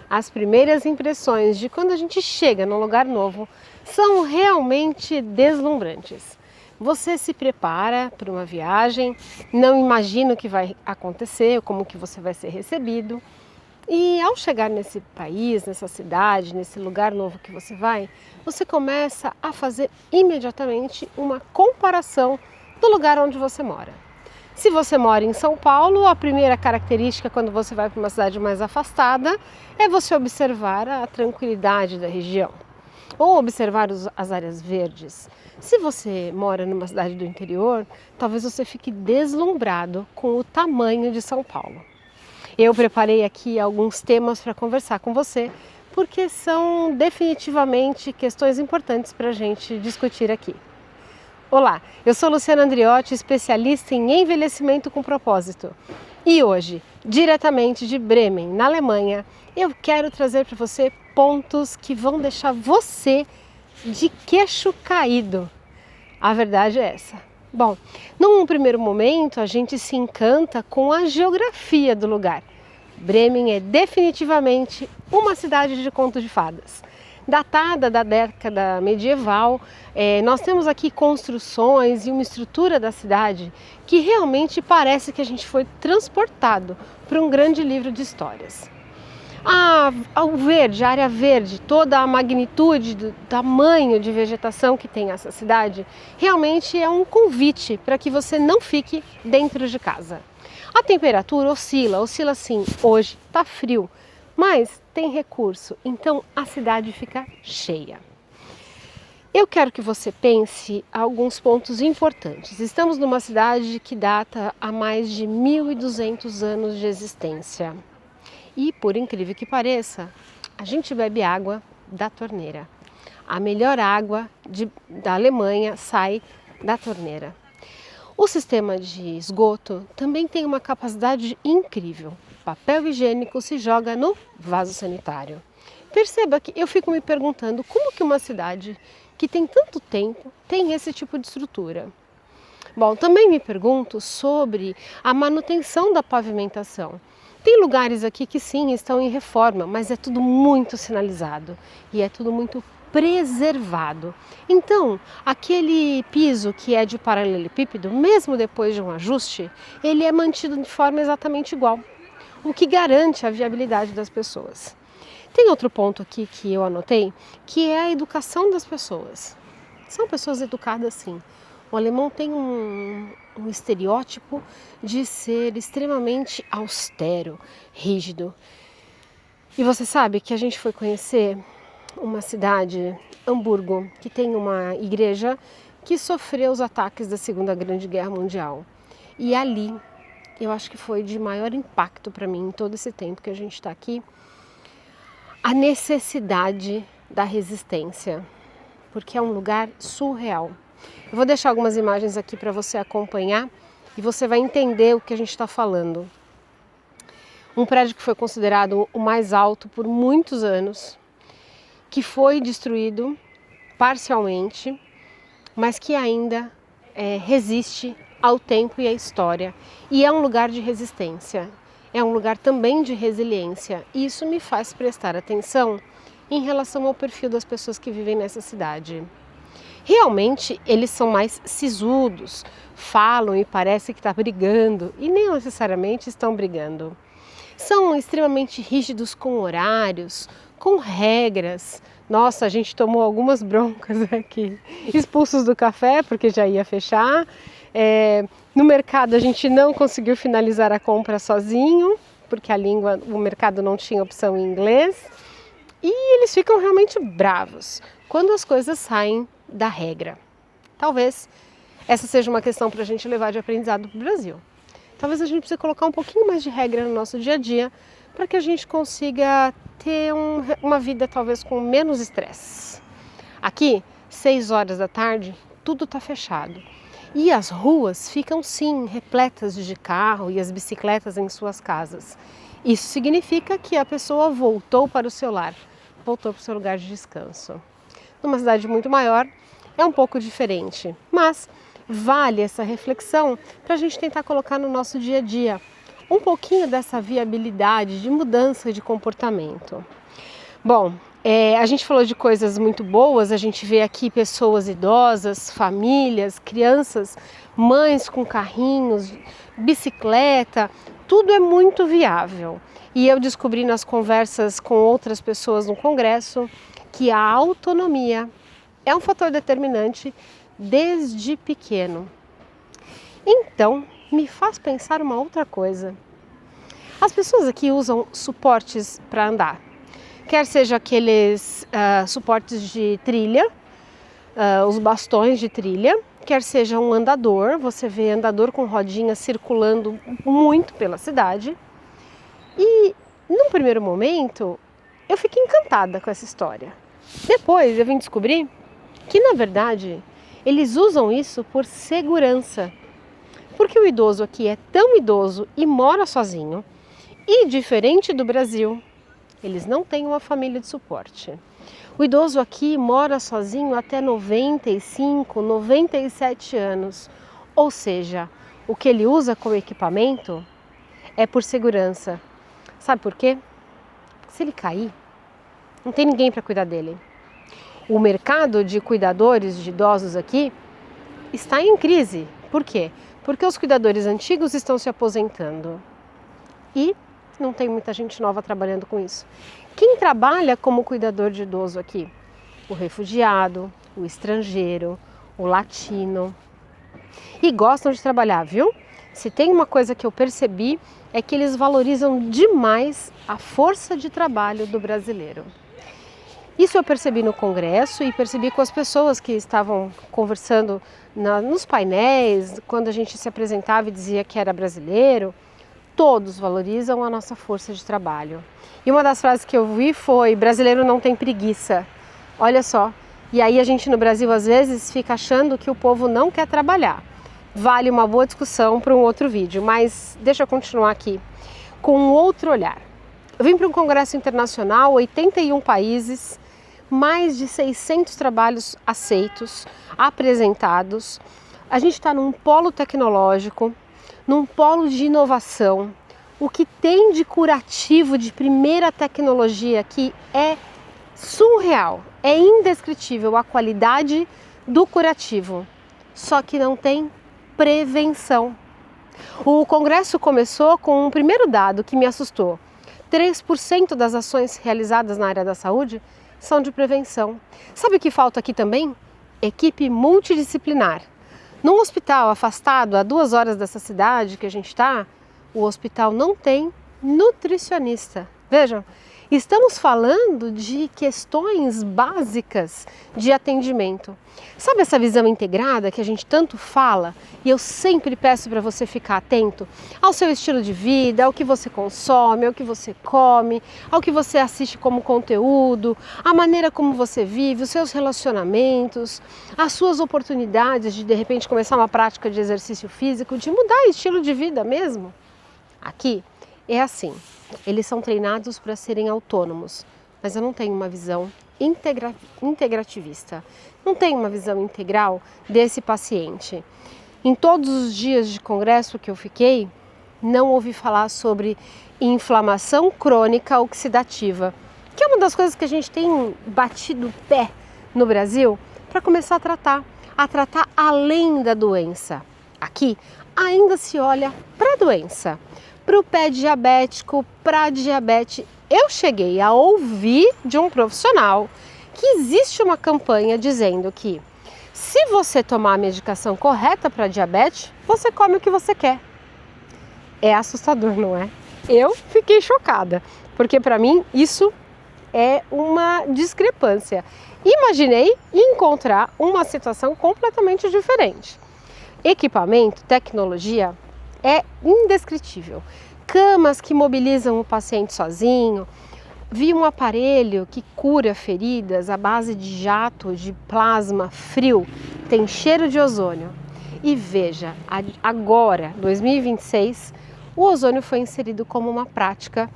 As primeiras impressões de quando a gente chega num lugar novo são realmente deslumbrantes. Você se prepara para uma viagem, não imagina o que vai acontecer, como que você vai ser recebido. E ao chegar nesse país, nessa cidade, nesse lugar novo que você começa a fazer imediatamente uma comparação do lugar onde você mora. Se você mora em São Paulo, a primeira característica quando você vai para uma cidade mais afastada é você observar a tranquilidade da região ou observar as áreas verdes. Se você mora numa cidade do interior, talvez você fique deslumbrado com o tamanho de São Paulo. Eu preparei aqui alguns temas para conversar com você, porque são definitivamente questões importantes para a gente discutir aqui. Olá, eu sou Luciana Andriotti, especialista em envelhecimento com propósito. E hoje, diretamente de Bremen, na Alemanha, eu quero trazer para você pontos que vão deixar você de queixo caído. A verdade é essa. Bom, num primeiro momento a gente se encanta com a geografia do lugar. Bremen é definitivamente uma cidade de conto de fadas. Datada da década medieval, nós temos aqui construções e uma estrutura da cidade que realmente parece que a gente foi transportado para um grande livro de histórias. O verde, a área verde, toda a magnitude do tamanho de vegetação que tem essa cidade, realmente é um convite para que você não fique dentro de casa. A temperatura oscila sim, hoje está frio, mas tem recurso, então a cidade fica cheia. Eu quero que você pense alguns pontos importantes. Estamos numa cidade que data há mais de 1.200 anos de existência. E, por incrível que pareça, a gente bebe água da torneira. A melhor água da Alemanha sai da torneira. O sistema de esgoto também tem uma capacidade incrível. Papel higiênico se joga no vaso sanitário. Perceba que eu fico me perguntando como que uma cidade que tem tanto tempo tem esse tipo de estrutura. Bom, também me pergunto sobre a manutenção da pavimentação. Tem lugares aqui que sim, estão em reforma, mas é tudo muito sinalizado e é tudo muito preservado. Então, aquele piso que é de paralelepípedo, mesmo depois de um ajuste, ele é mantido de forma exatamente igual, o que garante a viabilidade das pessoas. Tem outro ponto aqui que eu anotei, que é a educação das pessoas. São pessoas educadas sim. O alemão tem um estereótipo de ser extremamente austero, rígido. E você sabe que a gente foi conhecer uma cidade, Hamburgo, que tem uma igreja que sofreu os ataques da Segunda Grande Guerra Mundial. E ali, eu acho que foi de maior impacto para mim, em todo esse tempo que a gente está aqui, a necessidade da resistência, porque é um lugar surreal. Eu vou deixar algumas imagens aqui para você acompanhar e você vai entender o que a gente está falando. Um prédio que foi considerado o mais alto por muitos anos, que foi destruído parcialmente, mas que ainda resiste ao tempo e à história. E é um lugar de resistência, é um lugar também de resiliência. E isso me faz prestar atenção em relação ao perfil das pessoas que vivem nessa cidade. Realmente eles são mais sisudos, falam e parece que está brigando e nem necessariamente estão brigando. São extremamente rígidos com horários, com regras. Nossa, a gente tomou algumas broncas aqui, expulsos do café porque já ia fechar. No mercado a gente não conseguiu finalizar a compra sozinho, porque o mercado não tinha opção em inglês. E eles ficam realmente bravos quando as coisas saem da regra. Talvez essa seja uma questão para a gente levar de aprendizado para o Brasil. Talvez a gente precise colocar um pouquinho mais de regra no nosso dia a dia para que a gente consiga ter uma vida talvez com menos estresse. Aqui, 6 horas da tarde, tudo está fechado. E as ruas ficam sim repletas de carro e as bicicletas em suas casas. Isso significa que a pessoa voltou para o seu lar, voltou para o seu lugar de descanso. Numa cidade muito maior, é um pouco diferente, mas vale essa reflexão para a gente tentar colocar no nosso dia a dia. um pouquinho dessa viabilidade de mudança de comportamento. Bom, a gente falou de coisas muito boas, a gente vê aqui pessoas idosas, famílias, crianças, mães com carrinhos, bicicleta, tudo é muito viável. E eu descobri nas conversas com outras pessoas no congresso que a autonomia é um fator determinante desde pequeno. Então, me faz pensar uma outra coisa. As pessoas aqui usam suportes para andar. Quer seja aqueles suportes de trilha, os bastões de trilha, quer seja um andador, você vê andador com rodinha circulando muito pela cidade. E, num primeiro momento, eu fiquei encantada com essa história. Depois eu vim descobrir que, na verdade, eles usam isso por segurança. Porque o idoso aqui é tão idoso e mora sozinho, e diferente do Brasil, eles não têm uma família de suporte. O idoso aqui mora sozinho até 95, 97 anos. Ou seja, o que ele usa como equipamento é por segurança. Sabe por quê? Se ele cair, não tem ninguém para cuidar dele. O mercado de cuidadores de idosos aqui está em crise. Por quê? Porque os cuidadores antigos estão se aposentando. E não tem muita gente nova trabalhando com isso. Quem trabalha como cuidador de idoso aqui? O refugiado, o estrangeiro, o latino. E gostam de trabalhar, viu? Se tem uma coisa que eu percebi é que eles valorizam demais a força de trabalho do brasileiro. Isso eu percebi no congresso e percebi com as pessoas que estavam conversando nos painéis, quando a gente se apresentava e dizia que era brasileiro. Todos valorizam a nossa força de trabalho. E uma das frases que eu vi foi: brasileiro não tem preguiça. Olha só. E aí a gente no Brasil às vezes fica achando que o povo não quer trabalhar. Vale uma boa discussão para um outro vídeo, mas deixa eu continuar aqui com um outro olhar. Eu vim para um congresso internacional, 81 países, mais de 600 trabalhos aceitos, apresentados. A gente está num polo tecnológico, num polo de inovação. O que tem de curativo, de primeira tecnologia aqui é surreal, é indescritível a qualidade do curativo, só que não tem prevenção. O congresso começou com um primeiro dado que me assustou. 3% das ações realizadas na área da saúde são de prevenção. Sabe o que falta aqui também? Equipe multidisciplinar. Num hospital afastado a 2 horas dessa cidade que a gente está, o hospital não tem nutricionista. Vejam, estamos falando de questões básicas de atendimento. Sabe essa visão integrada que a gente tanto fala? E eu sempre peço para você ficar atento ao seu estilo de vida, ao que você consome, ao que você come, ao que você assiste como conteúdo, a maneira como você vive, os seus relacionamentos, as suas oportunidades de repente começar uma prática de exercício físico, de mudar estilo de vida mesmo. Aqui é assim. Eles são treinados para serem autônomos, mas eu não tenho uma visão integrativista, não tenho uma visão integral desse paciente. Em todos os dias de congresso que eu fiquei, não ouvi falar sobre inflamação crônica oxidativa, que é uma das coisas que a gente tem batido o pé no Brasil para começar a tratar além da doença. Aqui ainda se olha para a doença, para o pé diabético, para a diabetes. Eu cheguei a ouvir de um profissional que existe uma campanha dizendo que se você tomar a medicação correta para diabetes, você come o que você quer. É assustador, não é? Eu fiquei chocada, porque para mim isso é uma discrepância. Imaginei encontrar uma situação completamente diferente. Equipamento, tecnologia, é indescritível. Camas que mobilizam o paciente sozinho. Vi um aparelho que cura feridas à base de jato de plasma frio. Tem cheiro de ozônio. E veja, agora, 2026, o ozônio foi inserido como uma prática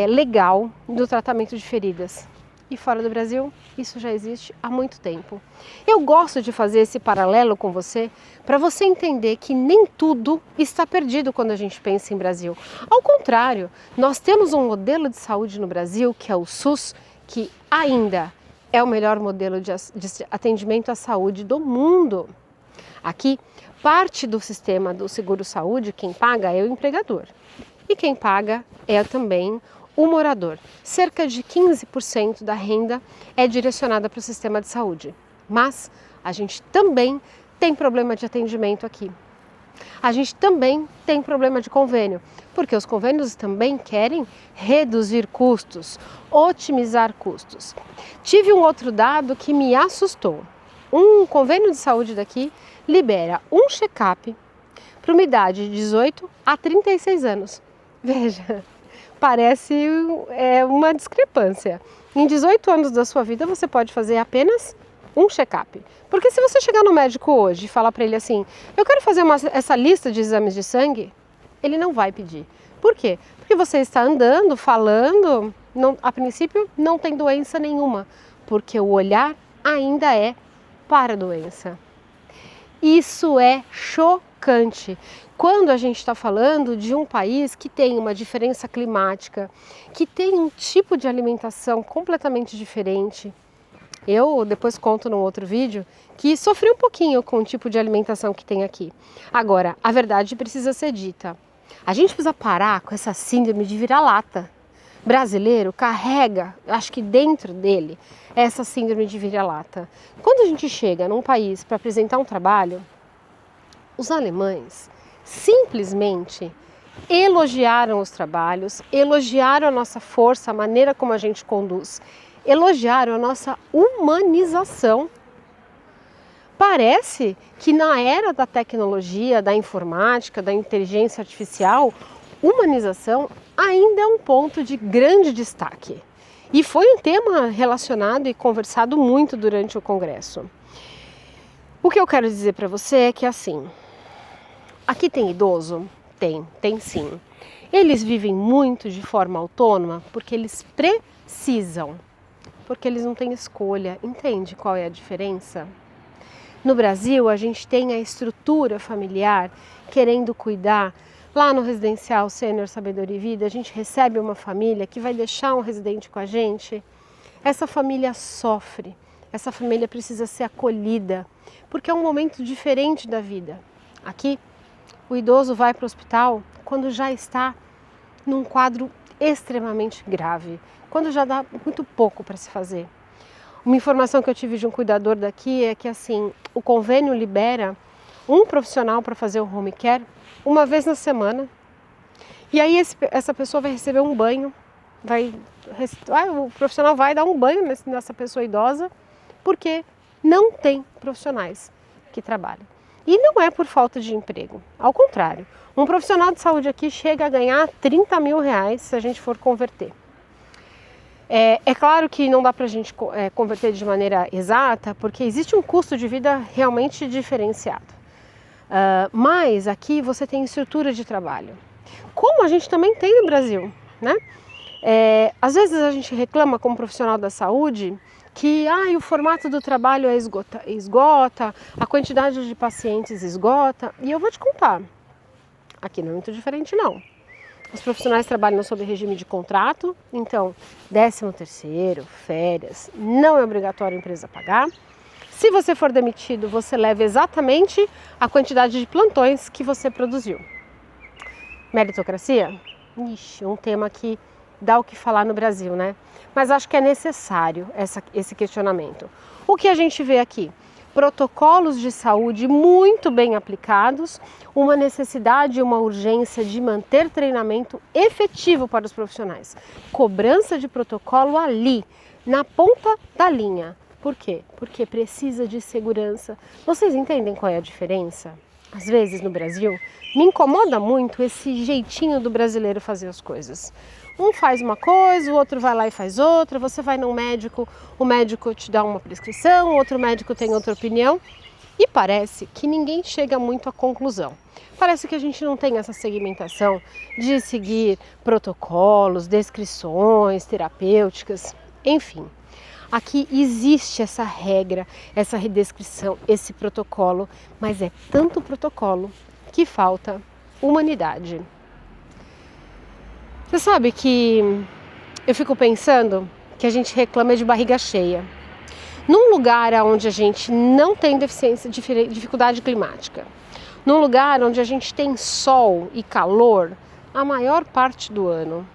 legal do tratamento de feridas. e fora do Brasil, isso já existe há muito tempo. Eu gosto de fazer esse paralelo com você para você entender que nem tudo está perdido quando a gente pensa em Brasil. Ao contrário, nós temos um modelo de saúde no Brasil, que é o SUS, que ainda é o melhor modelo de atendimento à saúde do mundo. Aqui, parte do sistema do seguro-saúde, quem paga é o empregador. E quem paga é também o morador. Cerca de 15% da renda é direcionada para o sistema de saúde. Mas a gente também tem problema de atendimento aqui. A gente também tem problema de convênio, porque os convênios também querem reduzir custos, otimizar custos. Tive um outro dado que me assustou. Um convênio de saúde daqui libera um check-up para uma idade de 18 a 36 anos. Veja, parece uma discrepância. Em 18 anos da sua vida você pode fazer apenas um check-up. Porque se você chegar no médico hoje e falar para ele assim, eu quero fazer essa lista de exames de sangue, ele não vai pedir. Por quê? Porque você está andando, falando, a princípio não tem doença nenhuma, porque o olhar ainda é para a doença. Isso é chocante. Quando a gente está falando de um país que tem uma diferença climática, que tem um tipo de alimentação completamente diferente. Eu depois conto num outro vídeo que sofri um pouquinho com o tipo de alimentação que tem aqui. Agora, a verdade precisa ser dita. A gente precisa parar com essa síndrome de vira-lata. Brasileiro carrega, acho que dentro dele, essa síndrome de vira-lata. Quando a gente chega num país para apresentar um trabalho, os alemães simplesmente elogiaram os trabalhos, elogiaram a nossa força, a maneira como a gente conduz, elogiaram a nossa humanização. Parece que na era da tecnologia, da informática, da inteligência artificial, humanização ainda é um ponto de grande destaque. E foi um tema relacionado e conversado muito durante o Congresso. O que eu quero dizer para você é que assim, aqui tem idoso? Tem sim. Eles vivem muito de forma autônoma porque eles precisam, porque eles não têm escolha. Entende qual é a diferença? No Brasil, a gente tem a estrutura familiar querendo cuidar. Lá no Residencial Sênior Sabedoria e Vida, a gente recebe uma família que vai deixar um residente com a gente. Essa família sofre, essa família precisa ser acolhida, porque é um momento diferente da vida. Aqui, o idoso vai para o hospital quando já está num quadro extremamente grave, quando já dá muito pouco para se fazer. Uma informação que eu tive de um cuidador daqui é que assim, o convênio libera um profissional para fazer o home care uma vez na semana. E aí essa pessoa vai receber um banho, o profissional vai dar um banho nessa pessoa idosa, porque não tem profissionais que trabalham. E não é por falta de emprego, ao contrário. Um profissional de saúde aqui chega a ganhar 30 mil reais se a gente for converter. É claro que não dá para a gente converter de maneira exata, porque existe um custo de vida realmente diferenciado. Mas aqui você tem estrutura de trabalho, como a gente também tem no Brasil, né? Às vezes a gente reclama como profissional da saúde que o formato do trabalho esgota, a quantidade de pacientes esgota, e eu vou te contar, aqui não é muito diferente não. Os profissionais trabalham sob regime de contrato, então 13º, férias, não é obrigatório a empresa pagar. Se você for demitido, você leva exatamente a quantidade de plantões que você produziu. Meritocracia? Ixi, um tema que dá o que falar no Brasil, né? Mas acho que é necessário esse questionamento. O que a gente vê aqui? Protocolos de saúde muito bem aplicados, uma necessidade e uma urgência de manter treinamento efetivo para os profissionais. Cobrança de protocolo ali, na ponta da linha. Por quê? Porque precisa de segurança. Vocês entendem qual é a diferença? Às vezes no Brasil, me incomoda muito esse jeitinho do brasileiro fazer as coisas. Um faz uma coisa, o outro vai lá e faz outra, você vai num médico, o médico te dá uma prescrição, outro médico tem outra opinião e parece que ninguém chega muito à conclusão. Parece que a gente não tem essa segmentação de seguir protocolos, descrições terapêuticas, enfim. Aqui existe essa regra, essa redescrição, esse protocolo, mas é tanto protocolo que falta humanidade. Você sabe que eu fico pensando que a gente reclama de barriga cheia. Num lugar onde a gente não tem dificuldade climática, num lugar onde a gente tem sol e calor a maior parte do ano,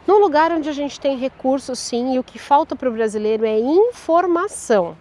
num lugar onde a gente tem recursos sim, e o que falta para o brasileiro é informação.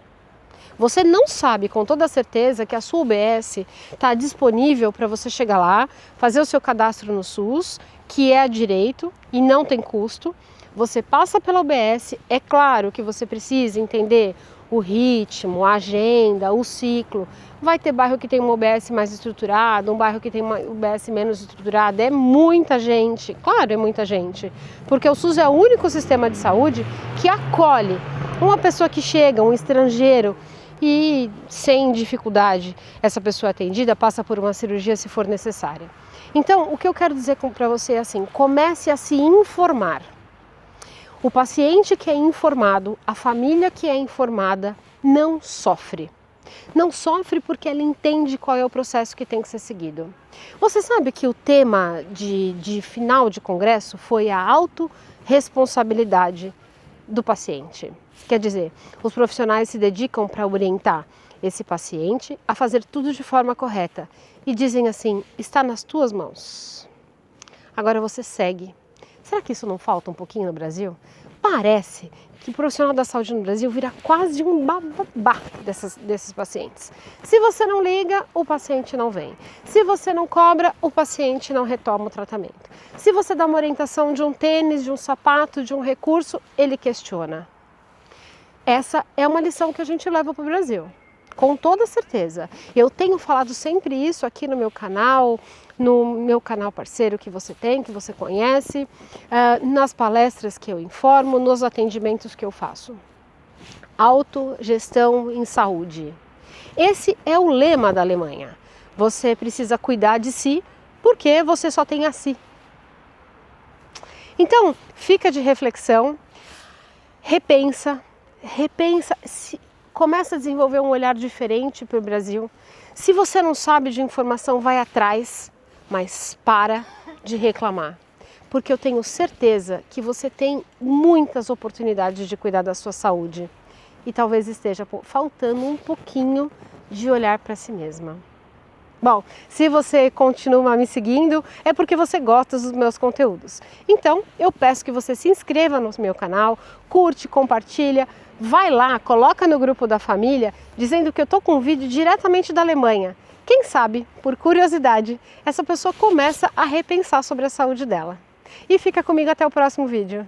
Você não sabe com toda certeza que a sua UBS está disponível para você chegar lá, fazer o seu cadastro no SUS, que é direito e não tem custo. Você passa pela UBS, é claro que você precisa entender o ritmo, a agenda, o ciclo. Vai ter bairro que tem uma UBS mais estruturada, um bairro que tem uma UBS menos estruturada. É muita gente, claro, é muita gente. Porque o SUS é o único sistema de saúde que acolhe uma pessoa que chega, um estrangeiro, e sem dificuldade essa pessoa atendida passa por uma cirurgia se for necessária. Então, o que eu quero dizer para você é assim, comece a se informar. O paciente que é informado, a família que é informada, não sofre. Não sofre porque ela entende qual é o processo que tem que ser seguido. Você sabe que o tema de final de congresso foi a autorresponsabilidade do paciente. Quer dizer, os profissionais se dedicam para orientar esse paciente a fazer tudo de forma correta. E dizem assim, está nas tuas mãos. Agora você segue. Será que isso não falta um pouquinho no Brasil? Parece que o profissional da saúde no Brasil vira quase um babá desses pacientes. Se você não liga, o paciente não vem. Se você não cobra, o paciente não retoma o tratamento. Se você dá uma orientação de um tênis, de um sapato, de um recurso, ele questiona. Essa é uma lição que a gente leva para o Brasil. Com toda certeza. Eu tenho falado sempre isso aqui no meu canal parceiro que você tem, que você conhece, nas palestras que eu informo, nos atendimentos que eu faço. Autogestão em saúde. Esse é o lema da Alemanha. Você precisa cuidar de si, porque você só tem a si. Então, fica de reflexão, repensa, começa a desenvolver um olhar diferente para o Brasil. Se você não sabe de informação, vai atrás, mas para de reclamar. Porque eu tenho certeza que você tem muitas oportunidades de cuidar da sua saúde. E talvez esteja faltando um pouquinho de olhar para si mesma. Bom, se você continua me seguindo, é porque você gosta dos meus conteúdos. Então, eu peço que você se inscreva no meu canal, curte, compartilha, vai lá, coloca no grupo da família, dizendo que eu estou com um vídeo diretamente da Alemanha. Quem sabe, por curiosidade, essa pessoa começa a repensar sobre a saúde dela. E fica comigo até o próximo vídeo.